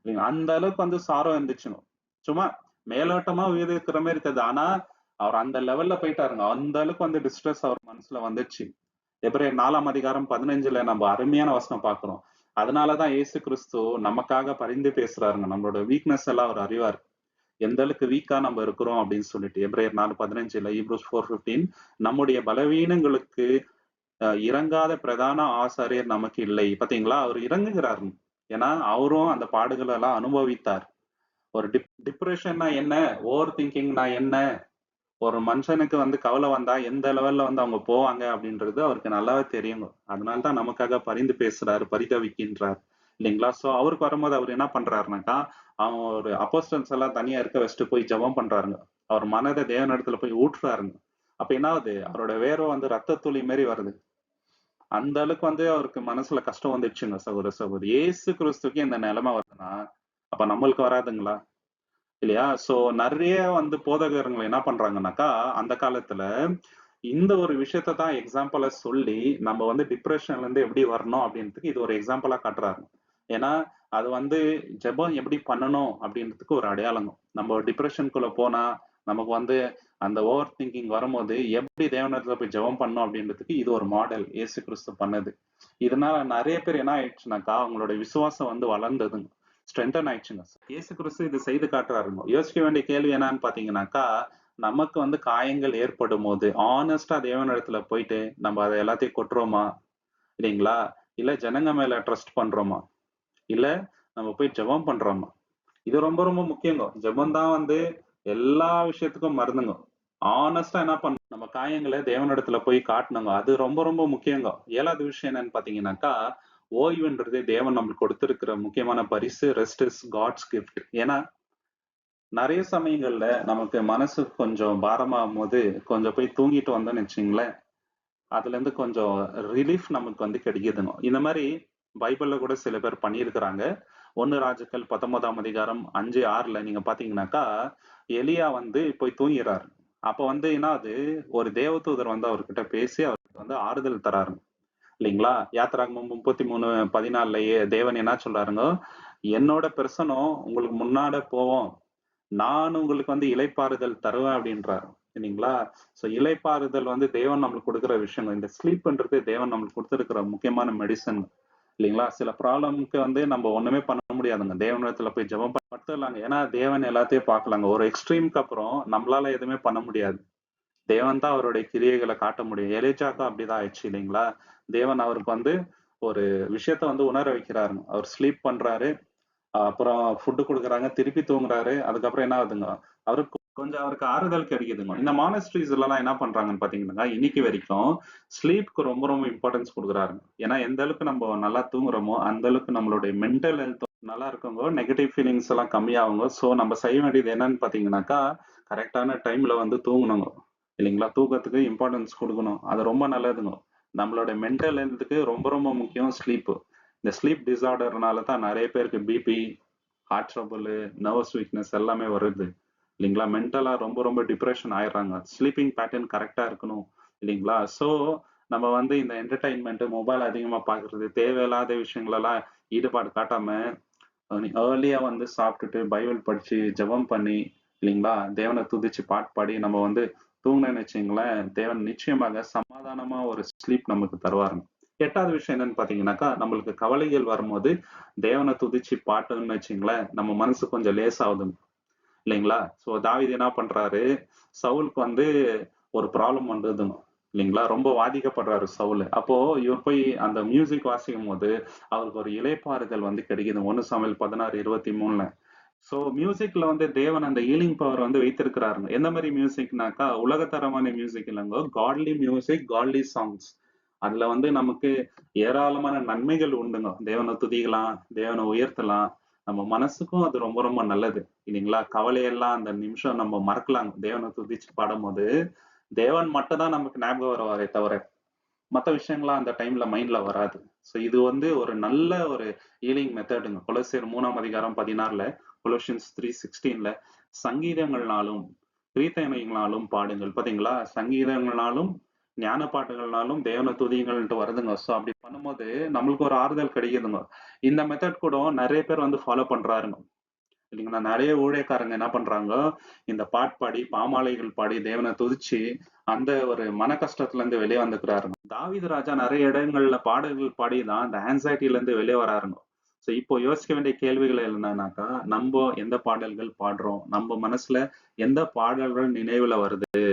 இல்லைங்க. அந்த அளவுக்கு வந்து சாரோ இருந்துச்சுங்க. சும்மா மேலோட்டமா உயிர் இருக்கிற மாதிரி இருக்காது. ஆனா, அவர் அந்த லெவல்ல போயிட்டாருங்க. அந்த அளவுக்கு வந்து டிஸ்ட்ரெஸ் அவர் மனசுல வந்துச்சு. எபிரேயர் 4ஆம் அதிகாரம் 15ல நம்ம அருமையான வசனம் பார்க்கிறோம். அதனாலதான் இயேசு கிறிஸ்து நமக்காக பரிந்து பேசுறாருங்க. நம்மளோட வீக்னஸ் எல்லாம் அவர் அறிவார். எந்த அளவுக்கு வீக்கா நம்ம இருக்கிறோம் அப்படின்னு சொல்லிட்டு எபிரேயர் 4:15 ஹீப்ரூஸ் 4:15 நம்முடைய பலவீனங்களுக்கு இறங்காத பிரதான ஆசாரியர் நமக்கு இல்லை. பாத்தீங்களா? அவர் இறங்குகிறார். ஏன்னா அவரும் அந்த பாடுகள் எல்லாம் அனுபவித்தார். ஒரு டிப்ரெஷன்னா என்ன? ஓவர் திங்கிங்னா என்ன? ஒரு மனுஷனுக்கு வந்து கவலை வந்தா எந்த லெவல்ல வந்து அவங்க போவாங்க அப்படின்றது அவருக்கு நல்லாவே தெரியுங்க. அதனாலதான் நமக்காக பரிந்து பேசுறாரு, பரிதவிக்கின்றார் இல்லைங்களா? சோ அவருக்கு வரும்போது அவர் என்ன பண்றாருனாக்கா, அவங்க ஒரு அப்போஸ்தலன்ஸ் எல்லாம் தனியா இருக்க வச்சுட்டு போய் ஜெபம் பண்றாருங்க. அவர் மனதை தேவனிடத்துல போய் ஊற்றுறாருங்க. அப்ப என்ன ஆகுது? அவரோட வேர்வை வந்து ரத்த துளி மாரி வருது. அந்த அளவுக்கு வந்து அவருக்கு மனசுல கஷ்டம் வந்துடுச்சுங்க சகோதர சகோதரி. இயேசு கிறிஸ்துக்கு இந்த நிலைமை வருதுன்னா, அப்ப நம்மளுக்கு வராதுங்களா? இல்லையா? சோ நெறைய வந்து போதகருங்க என்ன பண்றாங்கன்னாக்கா, அந்த காலத்துல இந்த ஒரு விஷயத்த தான் எக்ஸாம்பிளா சொல்லி, நம்ம வந்து டிப்ரஷன்ல இருந்து எப்படி வரணும் அப்படின்றதுக்கு இது ஒரு எக்ஸாம்பிளா காட்டுறாங்க. ஏன்னா, அது வந்து ஜெபம் எப்படி பண்ணணும் அப்படின்றதுக்கு ஒரு அடையாளங்க. நம்ம டிப்ரஷனுக்குள்ள போனா, நமக்கு வந்து அந்த ஓவர் திங்கிங் வரும்போது, எப்படி தேவனிடத்துல போய் ஜெபம் பண்ணணும் அப்படின்றதுக்கு இது ஒரு மாடல். இயேசு கிறிஸ்து பண்ணது. இதனால நெறைய பேர் என்ன ஆயிடுச்சுனாக்கா, அவங்களோட விசுவாசம் வந்து வளர்ந்ததுங்க. ஸ்ட்ரென்தன் ஆயிடுச்சுங்க. இயேசு கிறிஸ்து இது செய்து காட்டுறாருங்க. யோசிக்க வேண்டிய கேள்வி என்னன்னு பாத்தீங்கன்னாக்கா, நமக்கு வந்து காயங்கள் ஏற்படும்போது, ஹானஸ்ட்டா தேவனிடத்துல போயிட்டு, நம்ம அத எல்லாத்தையும் கொட்டுறோமா? இல்லைங்களா? இல்ல ஜனங்க மேல ட்ரஸ்ட் பண்றோமா? இல்ல நம்ம போய் ஜெபம் பண்றோமா? இது ரொம்ப ரொம்ப முக்கியங்க. ஜெபம் தான் வந்து எல்லா விஷயத்துக்கும் மருந்துங்க. ஹானஸ்ட்டா என்ன பண்ணணும்? நம்ம காயங்கள தேவனிடத்துல போய் காட்டணுங்க. அது ரொம்ப ரொம்ப முக்கியங்க. 7வது விஷயம் என்னன்னு பாத்தீங்கன்னாக்கா, ஓய்வுன்றது தேவன் நம்மளுக்கு கொடுத்திருக்கிற முக்கியமான பரிசு. Rest is God's gift. ஏன்னா, நெறைய சமயங்கள்ல நமக்கு மனசு கொஞ்சம் பாரமாகும்போது, கொஞ்சம் போய் தூங்கிட்டு வந்தோம்னு வச்சுக்கங்களேன், அதுலேருந்து கொஞ்சம் ரிலீஃப் நமக்கு வந்து கிடைக்குதுங்க. இந்த மாரி பைபிள்ல கூட சில பேர் பண்ணியிருக்கிறாங்க. 1 ராஜாக்கள் 19ஆம் அதிகாரம் 5, 6ல நீங்க பார்த்தீங்கன்னாக்கா, எலியா வந்து போய் தூங்கிறாரு. அப்ப வந்து என்ன ஆகுது, ஒரு தேவதூதர் வந்து அவர்கிட்ட பேசி அவருக்கு வந்து ஆறுதல் தராருங்க. இல்லைங்களா? யாத்திராகமம் 33:14லயே தேவன் என்ன சொல்றாருங்க, என்னோட பிரசன்னம் உங்களுக்கு முன்னாட போவும். நான் உங்களுக்கு வந்து இளைப்பாறுதல் தருவேன் அப்படின்றாரு. இல்லைங்களா? சோ இளைப்பாறுதல் வந்து தேவன் நம்மளுக்கு கொடுக்கிற விஷயம். இந்த ஸ்லீப்ன்றது தேவன் நம்மளுக்கு கொடுத்திருக்கிற முக்கியமான மெடிசன். இல்லைங்களா? சில ப்ராப்ளம்க்கு வந்து நம்ம ஒண்ணுமே பண்ண முடியாதுங்க. தேவனிடத்துல போய் ஜெபம் படுத்தலாங்க. ஏன்னா தேவன் எல்லாத்தையும் பார்க்கலாங்க. ஒரு எக்ஸ்ட்ரீம்க்கு அப்புறம் நம்மளால எதுவுமே பண்ண முடியாது. தேவன் தான் அவருடைய கிரியைகளை காட்ட முடியும். எலிஜாக்கும் அப்படிதான் ஆயிடுச்சு இல்லைங்களா? தேவன் அவருக்கு வந்து ஒரு விஷயத்த வந்து உணர வைக்கிறாருங்க. அவர் ஸ்லீப் பண்றாரு. அப்புறம் ஃபுட் குடுக்குறாங்க. திருப்பி தூங்குறாரு. அதுக்கப்புறம் என்ன ஆகுதுங்க, அவருக்கு கொஞ்சம் அவருக்கு ஆறுதல் கிடைக்குதுங்க. இந்த மானஸ்ட்ரீஸ்லலாம் என்ன பண்றாங்கன்னு பார்த்தீங்கன்னா, இன்னைக்கு வரைக்கும் ஸ்லீப்க்கு ரொம்ப ரொம்ப இம்பார்ட்டன்ஸ் குடுக்குறாருங்க. ஏன்னா, எந்த அளவுக்கு நம்ம நல்லா தூங்குறோமோ, அந்த அளவுக்கு நம்மளுடைய மென்டல் ஹெல்த் நல்லா இருக்குங்க. நெகட்டிவ் ஃபீலிங்ஸ் எல்லாம் கம்மியாகுங்க. சோ நம்ம செய்ய வேண்டியது என்னன்னு பார்த்தீங்கன்னாக்கா, கரெக்ட்டான டைம்ல வந்து தூங்கணுங்க. இல்லைங்களா? தூக்கத்துக்கு இம்பார்ட்டன்ஸ் குடுக்கணும். அது ரொம்ப நல்லதுங்க. நம்மளோட மென்டல் ஹெல்த்துக்கு ரொம்ப ரொம்ப முக்கியம் ஸ்லீப்பு. இந்த ஸ்லீப் டிஸார்டர்னால தான் நெறைய பேருக்கு BP, heart trouble, nervous weakness எல்லாமே வருது. இல்லைங்களா? மென்டலா ரொம்ப ரொம்ப டிப்ரஷன் ஆயிடுறாங்க. ஸ்லீப்பிங் பேட்டர்ன் கரெக்ட்டா இருக்கணும். இல்லைங்களா? ஸோ, நம்ம வந்து இந்த என்டர்டெயின்மென்ட், மொபைல் அதிகமா பார்க்குறது, தேவையில்லாத விஷயங்களெல்லாம் ஈடுபாடு காட்டாம, ஏர்லியா வந்து சாப்பிட்டுட்டு, பைபிள் படிச்சு, ஜெபம் பண்ணி, இல்லைங்களா? தேவன துதிச்சு பாட்டு பாடி நம்ம வந்து தூங்குனோம்னு வச்சுக்கங்களேன், தேவன் நிச்சயமாக சமாதானமா ஒரு ஸ்லீப் நமக்கு தருவாருங்க. 8வது விஷயம் என்னன்னு பார்த்தீங்கன்னாக்கா, நம்மளுக்கு கவலைகள் வரும்போது, தேவன துதிச்சு பாட்டோம்னு வச்சுக்கங்களேன், நம்ம மனசு கொஞ்சம் லேசாகுதுங்க. இல்லைங்களா? ஸோ தாவீது என்ன பண்றாரு, சவுலுக்கு வந்து ஒரு ப்ராப்ளம் வந்ததுங்க. இல்லைங்களா? ரொம்ப பாதிக்கப்படுறாரு சவுலு. அப்போ இவர் போய் அந்த மியூசிக் வாசிக்கும்போது, அவருக்கு ஒரு இளைப்பாறுதல் வந்து கிடைக்குது. 1 சாமுவேல் 16:23ல. ஸோ மியூசிக்ல வந்து தேவன் அந்த ஹீலிங் பவர் வந்து வைத்திருக்கிறாருங்க. எந்த மாரி மியூசிக்னாக்கா, உலகத்தரமான மியூசிக் இல்லங்க. காட்லி மியூசிக், காட்லி சாங்ஸ். அதுல வந்து நமக்கு ஏராளமான நன்மைகள் உண்டுங்க. தேவன துதிக்கலாம், தேவன உயர்த்தலாம். நம்ம மனசுக்கும் அது ரொம்ப ரொம்ப நல்லது. இல்லைங்களா? கவலையெல்லாம் அந்த நிமிஷம் நம்ம மறக்கலாங்க. தேவன துதிச்சு பாடும்போது, தேவன் மட்டும் தான் நமக்கு ஞாபகம் வருவாரே தவிர, மத்த விஷயங்கள்லாம் அந்த டைம்ல மைண்ட்ல வராது. ஸோ இது வந்து ஒரு நல்ல ஒரு ஹீலிங் மெத்தடுங்க. கொலோசியர் 3ஆம் அதிகாரம் 16ல, கொலோசியன்ஸ் 3:16ல சங்கீதங்கள்னாலும், கீர்த்தனைகளாலும் பாடுங்கள். பாத்தீங்களா? சங்கீதங்கள்னாலும், ஞான பாட்டுகள்னாலும் தேவன துதியுங்கள்ன்ட்டு வருதுங்க. ஸோ அப்படி பண்ணும்போது நம்மளுக்கு ஒரு ஆறுதல் கிடைக்குதுங்க. இந்த மெத்தட் கூட நெறைய பேர் வந்து ஃபாலோ பண்றாருங்க. இல்லைங்களா? நெறைய ஊழியக்காரங்க என்ன பண்றாங்க, இந்த பாட்டு பாடி, பாமாலைகள் பாடி, தேவன துதிச்சு, அந்த ஒரு மன கஷ்டத்துல இருந்து வெளிய வந்துக்கிறாருங்க. தாவீது ராஜா நெறைய இடங்கள்ல பாடல்கள் பாடி தான் இந்த ஆங்ஸைட்டில இருந்து வெளிய வராருங்க. ஸோ இப்போ யோசிக்க வேண்டிய கேள்விகள் என்னன்னாக்கா, நம்ப எந்த பாடல்கள் பாடுறோம்? நம்ப மனசுல எந்த பாடல்கள் நினைவுல வருது?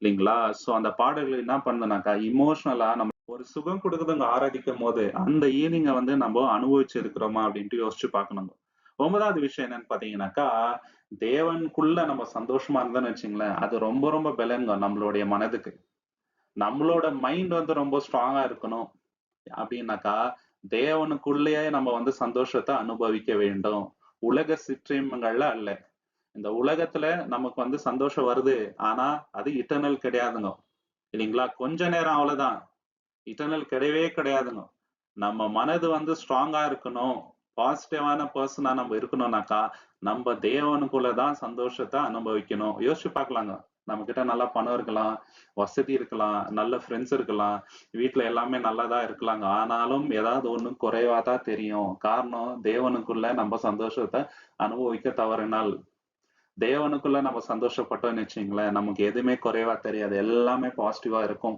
இல்லைங்களா? ஸோ அந்த பாடல்கள் என்ன பண்ணுதுனாக்கா, எமோஷனலா நம்ம ஒரு சுகம் குடுக்குதுங்க ஆராதிக்கும்போது. அந்த ஈலிங்க வந்து நம்ப அனுபவிச்சு இருக்கிறோமா? அப்படின்ட்டு யோசிச்சு பார்க்கணுங்க. 9வது விஷயம் என்னன்னு பார்த்தீங்கன்னாக்கா, தேவனுக்குள்ள நம்ம சந்தோஷமா இருந்தோம்னு வச்சுக்கங்களேன், அது ரொம்ப ரொம்ப பலங்க நம்மளுடைய மனதுக்கு. நம்மளோட மைண்ட் வந்து ரொம்ப ஸ்ட்ராங்கா இருக்கணும் அப்படின்னாக்கா, தேவனுக்குள்ளேயே நம்ம வந்து சந்தோஷத்த அனுபவிக்க வேண்டும். உலக சிற்றின்பங்கள்ல அல்ல. இந்த உலகத்துல நமக்கு வந்து சந்தோஷம் வருது. ஆனா, அது இட்டர்னல் கிடையாதுங்க. இல்லீங்களா? கொஞ்ச நேரம் அவ்வளவுதான். இட்டர்னல் கிடையவே கிடையாதுங்க. நம்ம மனது வந்து ஸ்ட்ராங்கா இருக்கணும். பாசிட்டிவான பெர்சனா நம்ம இருக்கணும்னாக்கா, நம்ப தேவனுக்குள்ள தான் சந்தோஷத்த அனுபவிக்கணும். யோசிச்சு பார்க்கலாங்க. நம்மகிட்ட நல்லா பணம் இருக்கலாம், வசதி இருக்கலாம், நல்ல ஃப்ரெண்ட்ஸ் இருக்கலாம், வீட்ல எல்லாமே நல்லா தான் இருக்கலாங்க. ஆனாலும் ஏதாவது ஒண்ணு குறைவா தான் தெரியும். காரணம் தேவனுக்குள்ள நம்ம சந்தோஷத்த அனுபவிக்க தவறினால். தேவனுக்குள்ள நம்ம சந்தோஷப்பட்டோம்னு வச்சுக்கங்களேன், நமக்கு எதுவுமே குறைவா தெரியாது. எல்லாமே பாசிட்டிவா இருக்கும்.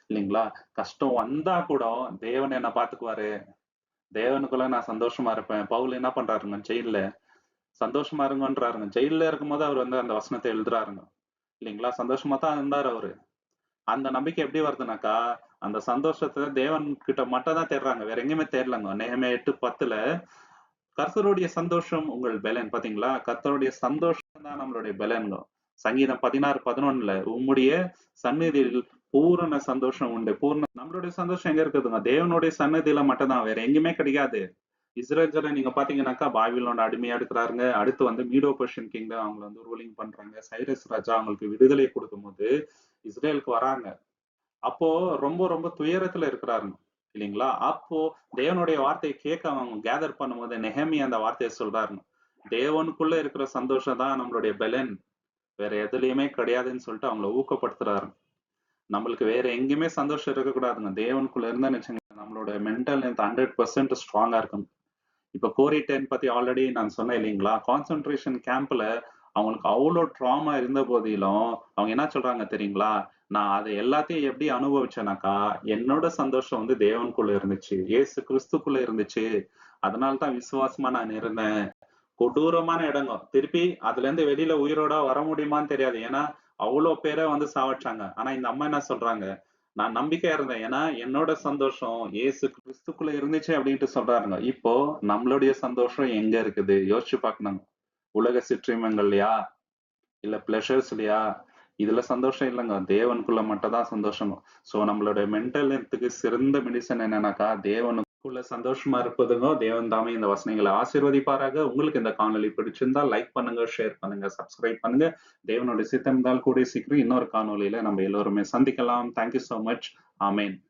இல்லீங்களா? கஷ்டம் வந்தா கூட தேவன் என்ன பார்த்துக்குவாரு. தேவனுக்குள்ள நான் சந்தோஷமா இருப்பேன். பவுல் என்ன பண்றாருங்க ஜெயில்ல, சந்தோஷமா இருங்கன்றாருங்க. ஜெயில்ல இருக்கும்போது அவர் வந்து அந்த வசனத்த எழுதுறாருங்க. இல்லீங்களா? சந்தோஷமா தான் இருந்தாரு அவரு. அந்த நம்பிக்கை எப்படி வருதுனாக்கா, அந்த சந்தோஷத்த தேவன் கிட்ட மட்டும் தான் தேடுறாங்க. வேற எங்கேயுமே தேடலங்க. நெகேமியா 8:10ல கர்த்தருடைய சந்தோஷம் உங்கள் பெலன். பாத்தீங்களா? கர்த்தருடைய சந்தோஷம் தான் நம்மளுடைய பெலன்ங்க. சங்கீதம் 16:11ல உம்முடைய சந்நிதியில் பூரண சந்தோஷம் உண்டு. நம்மளுடைய சந்தோஷம் எங்க இருக்குதுங்க? தேவனுடைய சன்னதியில மட்டும் தான். வேற எங்கேயுமே கிடைக்காது. இஸ்ரேல் ஜனம் நீங்க பாத்தீங்கன்னாக்கா, பாபிலோன் அடிமையா இருக்கிறாருங்க. அடுத்து வந்து மீடோ பெர்ஷியன் கிங்டம் அவங்கள வந்து ரூலிங் பண்றாங்க. சைரஸ் ராஜா அவங்களுக்கு விடுதலை குடுக்கும்போது, இஸ்ரேலுக்கு வராங்க. அப்போ ரொம்ப ரொம்ப துயரத்துல இருக்கிறாருங்க. இல்லீங்களா? அப்போ தேவனுடைய வார்த்தைய கேட்க அவங்க கேதர் பண்ணும்போது நெகேமியா அந்த வார்த்தைய சொல்றாருங்க. தேவனுக்குள்ள இருக்கிற சந்தோஷம் தான் நம்மளுடைய பெலன். வேற எதுலயுமே கிடையாதுன்னு சொல்லிட்டு அவங்கள ஊக்கப்படுத்துறாரு. நம்மளுக்கு வேற எங்கேயுமே சந்தோஷம் இருக்கக்கூடாதுங்க. தேவனுக்குள்ள இருந்தோம்னு வச்சுக்கோங்க, நம்மளோட மென்டல் ஹெல்த் 100% ஸ்ட்ராங்கா இருக்கணும். இப்ப கோரி 10 பத்தி ஆல்ரெடி நான் சொன்னேன் இல்லீங்களா? கான்சன்ட்ரேஷன் கேம்ப்ல அவங்களுக்கு அவ்ளோ ட்ராமா இருந்த போதிலும், அவங்க என்ன சொல்றாங்க தெரியுங்களா? நான் அத எல்லாத்தையும் எப்படி அனுபவிச்சேனாக்கா, என்னோட சந்தோஷம் வந்து தேவனுக்குள்ள இருந்துச்சு. இயேசு கிறிஸ்துக்குள்ள இருந்துச்சு. அதனால தான் விசுவாசமா நான் இருந்தேன். கொடூரமான இடங்க. திருப்பி அதுலேருந்து வெளியில உயிரோட வர முடியுமான்னு தெரியாது. ஏன்னா, அவ்ளோ பேர வந்து சாவடிச்சாங்க. ஆனா இந்த அம்மா என்ன சொல்றாங்க? நான் நம்பிக்கையா இருந்தேன். ஏன்னா, என்னோட சந்தோஷம் இயேசு கிறிஸ்துக்குள்ள இருந்துச்சு அப்டின்ட்டு சொல்றாருங்க. இப்போ நம்மளுடைய சந்தோஷம் எங்க இருக்குது? யோசிச்சு பார்க்கணுங்க. உலக சிற்றின்பங்கள்லயா? இல்ல பிளஷர்ஸ்லயா? இதுல சந்தோஷம் இல்லங்க. தேவனுக்குள்ள மட்டும் தான் சந்தோஷம். சோ நம்மளோட மென்டல் ஹெல்த்துக்கு சிறந்த மெடிசின் என்னன்னாக்கா, தேவனுக்குள்ள உள்ள சந்தோஷமா இருப்பதுங்க. தேவன் தாமே இந்த வசனங்கள ஆசீர்வதிப்பாராக. உங்களுக்கு இந்த காணொளி பிடிச்சிருந்தா லைக் பண்ணுங்க, ஷேர் பண்ணுங்க, சப்ஸ்கிரைப் பண்ணுங்க. தேவனுடைய சித்தம் இருந்தால் கூடிய சீக்கிரம் இன்னொரு காணொளியில நம்ம எல்லோருமே சந்திக்கலாம். Thank you so much. Amen.